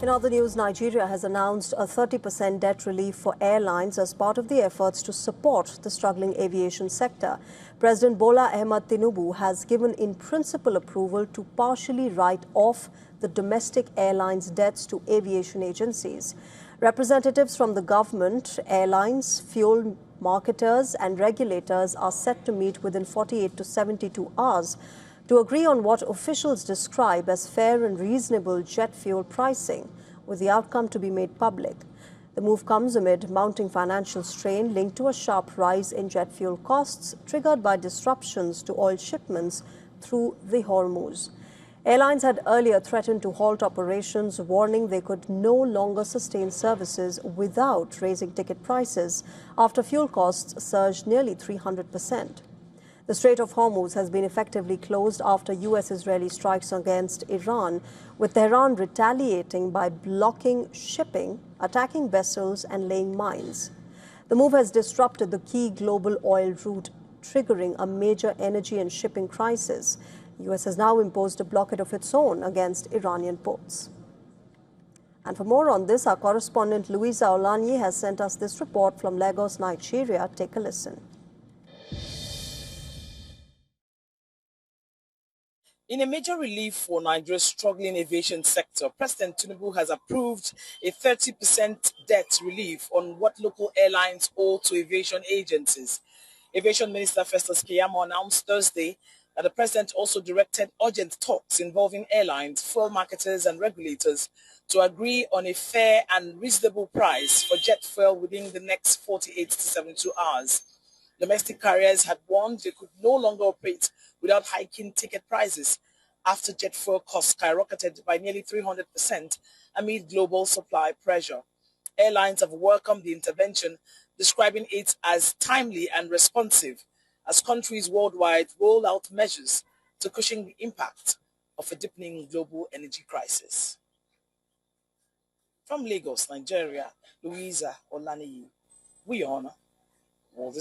In other news, Nigeria has announced a 30% debt relief for airlines as part of the efforts to support the struggling aviation sector. President Bola Ahmed Tinubu has given in-principle approval to partially write off the domestic airlines' debts to aviation agencies. Representatives from the government, airlines, fuel marketers and regulators are set to meet within 48 to 72 hours to agree on what officials describe as fair and reasonable jet fuel pricing, with the outcome to be made public. The move comes amid mounting financial strain linked to a sharp rise in jet fuel costs triggered by disruptions to oil shipments through the Hormuz. Airlines had earlier threatened to halt operations, warning they could no longer sustain services without raising ticket prices after fuel costs surged nearly 300%. The Strait of Hormuz has been effectively closed after US-Israeli strikes against Iran, with Tehran retaliating by blocking shipping, attacking vessels and laying mines. The move has disrupted the key global oil route, triggering a major energy and shipping crisis. The US has now imposed a blockade of its own against Iranian ports. And for more on this, our correspondent Louisa Olanyi has sent us this report from Lagos, Nigeria. Take a listen. In a major relief for Nigeria's struggling aviation sector, President Tinubu has approved a 30% debt relief on what local airlines owe to aviation agencies. Aviation Minister Festus Keyamo announced Thursday that the president also directed urgent talks involving airlines, fuel marketers and regulators to agree on a fair and reasonable price for jet fuel within the next 48 to 72 hours. Domestic carriers had warned they could no longer operate without hiking ticket prices after jet fuel costs skyrocketed by nearly 300% amid global supply pressure. Airlines have welcomed the intervention, describing it as timely and responsive as countries worldwide roll out measures to cushion the impact of a deepening global energy crisis. From Lagos, Nigeria, Louisa Olanyi, WION The World.